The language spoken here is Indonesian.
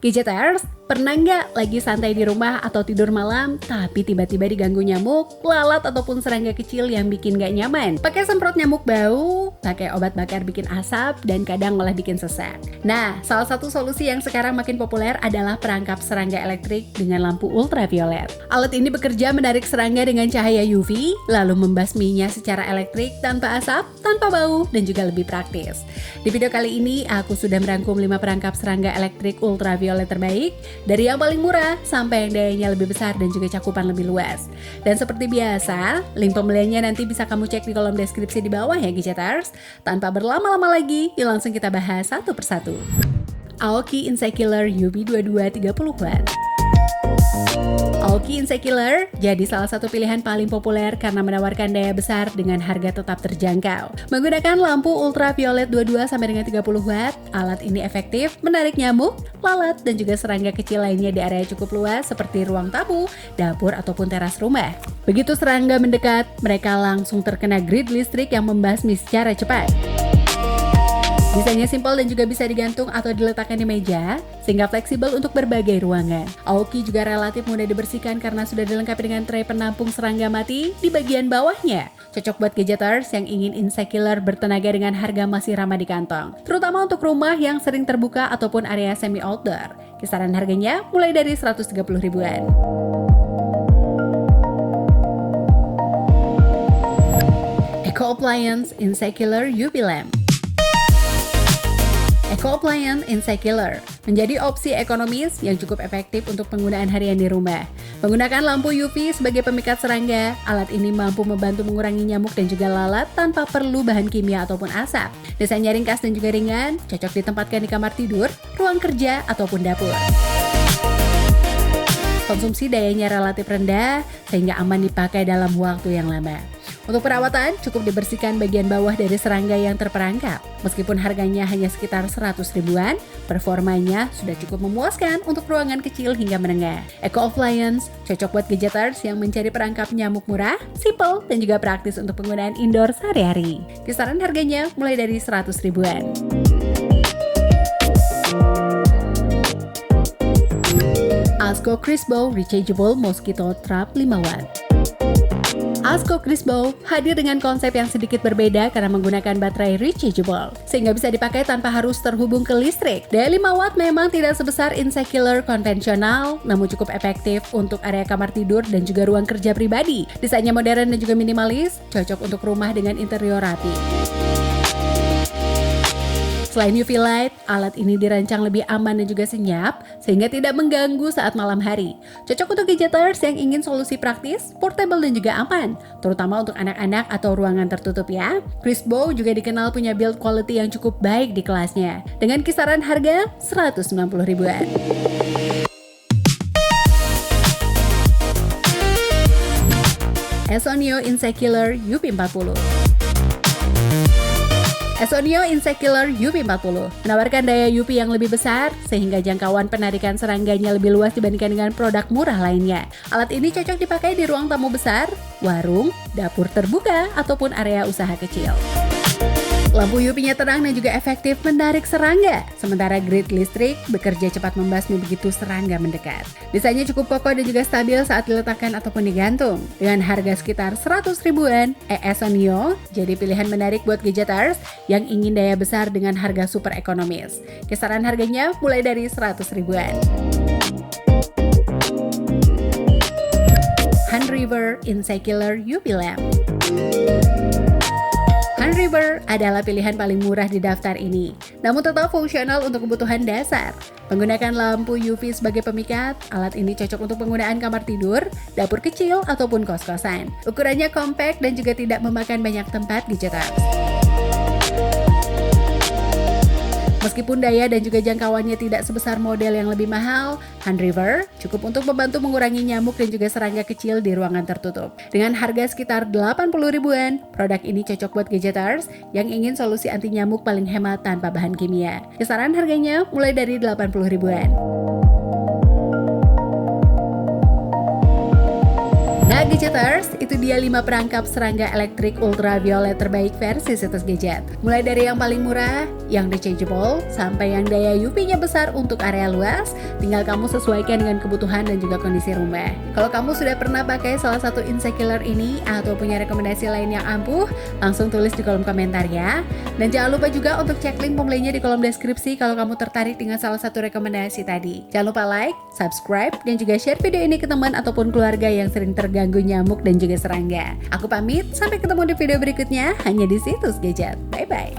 Gadgeters, pernah nggak lagi santai di rumah atau tidur malam, tapi tiba-tiba diganggu nyamuk, lalat ataupun serangga kecil yang bikin nggak nyaman? Pakai semprot nyamuk bau, pakai obat bakar bikin asap, dan kadang malah bikin sesak. Nah, salah satu solusi yang sekarang makin populer adalah perangkap serangga elektrik dengan lampu ultraviolet. Alat ini bekerja menarik serangga dengan cahaya UV, lalu membasminya secara elektrik tanpa asap, tanpa bau, dan juga lebih praktis. Di video kali ini, aku sudah merangkum 5 perangkap serangga elektrik ultraviolet terbaik, dari yang paling murah sampai yang dayanya lebih besar dan juga cakupan lebih luas. Dan seperti biasa, link pembeliannya nanti bisa kamu cek di kolom deskripsi di bawah ya Gadgeters. Tanpa berlama-lama lagi, yuk langsung kita bahas satu persatu. Aoki Insekiller UV22 30W. Aoki Insekiller jadi salah satu pilihan paling populer karena menawarkan daya besar dengan harga tetap terjangkau. Menggunakan lampu ultraviolet 22-30 watt, alat ini efektif menarik nyamuk, lalat, dan juga serangga kecil lainnya di area cukup luas seperti ruang tamu, dapur, ataupun teras rumah. Begitu serangga mendekat, mereka langsung terkena grid listrik yang membasmi secara cepat. Desainnya simpel dan juga bisa digantung atau diletakkan di meja, sehingga fleksibel untuk berbagai ruangan. Aoki juga relatif mudah dibersihkan karena sudah dilengkapi dengan tray penampung serangga mati di bagian bawahnya. Cocok buat gadgeters yang ingin Insekiller bertenaga dengan harga masih ramah di kantong, terutama untuk rumah yang sering terbuka ataupun area semi-outdoor. Kisaran harganya mulai dari 130 ribuan. Eco Appliance Insekiller UV Lamp. Eco Appliance Insekiller menjadi opsi ekonomis yang cukup efektif untuk penggunaan harian di rumah. Menggunakan lampu UV sebagai pemikat serangga, alat ini mampu membantu mengurangi nyamuk dan juga lalat tanpa perlu bahan kimia ataupun asap. Desainnya ringkas dan juga ringan, cocok ditempatkan di kamar tidur, ruang kerja, ataupun dapur. Konsumsi dayanya relatif rendah, sehingga aman dipakai dalam waktu yang lama. Untuk perawatan, cukup dibersihkan bagian bawah dari serangga yang terperangkap. Meskipun harganya hanya sekitar 100 ribuan, performanya sudah cukup memuaskan untuk ruangan kecil hingga menengah. Eco Appliance cocok buat gadgeters yang mencari perangkap nyamuk murah, simple, dan juga praktis untuk penggunaan indoor sehari-hari. Kisaran harganya mulai dari 100 ribuan. Asko Crisbo Rechargeable Mosquito Trap 5W. Asko Crisbo hadir dengan konsep yang sedikit berbeda karena menggunakan baterai rechargeable, sehingga bisa dipakai tanpa harus terhubung ke listrik. Daya 5 watt memang tidak sebesar Insekiller konvensional, namun cukup efektif untuk area kamar tidur dan juga ruang kerja pribadi. Desainnya modern dan juga minimalis, cocok untuk rumah dengan interior rapi. Selain UV light, alat ini dirancang lebih aman dan juga senyap, sehingga tidak mengganggu saat malam hari. Cocok untuk gadgeters yang ingin solusi praktis, portable, dan juga aman, terutama untuk anak-anak atau ruangan tertutup ya. Crisbo juga dikenal punya build quality yang cukup baik di kelasnya, dengan kisaran harga 190 ribuan. Esonio Insekiller UV40. Esonio Insekiller UV40 menawarkan daya UV yang lebih besar sehingga jangkauan penarikan serangganya lebih luas dibandingkan dengan produk murah lainnya. Alat ini cocok dipakai di ruang tamu besar, warung, dapur terbuka, ataupun area usaha kecil. Lampu UV-nya terang dan juga efektif menarik serangga, sementara grid listrik bekerja cepat membasmi begitu serangga mendekat. Desainnya cukup kokoh dan juga stabil saat diletakkan ataupun digantung. Dengan harga sekitar 100 ribuan, Esonio jadi pilihan menarik buat gadgeters yang ingin daya besar dengan harga super ekonomis. Kisaran harganya mulai dari 100 ribuan. Han River Insekiller UV Lamp. Han River adalah pilihan paling murah di daftar ini, namun tetap fungsional untuk kebutuhan dasar. Menggunakan lampu UV sebagai pemikat, alat ini cocok untuk penggunaan kamar tidur, dapur kecil, ataupun kos-kosan. Ukurannya kompak dan juga tidak memakan banyak tempat gadgeters. Meskipun daya dan juga jangkauannya tidak sebesar model yang lebih mahal, Han River cukup untuk membantu mengurangi nyamuk dan juga serangga kecil di ruangan tertutup. Dengan harga sekitar 80 ribuan, produk ini cocok buat gadgeters yang ingin solusi anti nyamuk paling hemat tanpa bahan kimia. Kisaran harganya mulai dari 80 ribuan. Nah Gadgeters, itu dia 5 perangkap serangga elektrik ultraviolet terbaik versi Situs Gadget. Mulai dari yang paling murah, yang rechargeable, sampai yang daya UV-nya besar untuk area luas. Tinggal kamu sesuaikan dengan kebutuhan dan juga kondisi rumah. Kalau kamu sudah pernah pakai salah satu insect killer ini atau punya rekomendasi lain yang ampuh, langsung tulis di kolom komentar ya. Dan jangan lupa juga untuk cek link pembelinya di kolom deskripsi kalau kamu tertarik dengan salah satu rekomendasi tadi. Jangan lupa like, subscribe, dan juga share video ini ke teman ataupun keluarga yang sering terganggu nyamuk dan juga serangga. Aku pamit, sampai ketemu di video berikutnya hanya di Situs Gadget. Bye bye.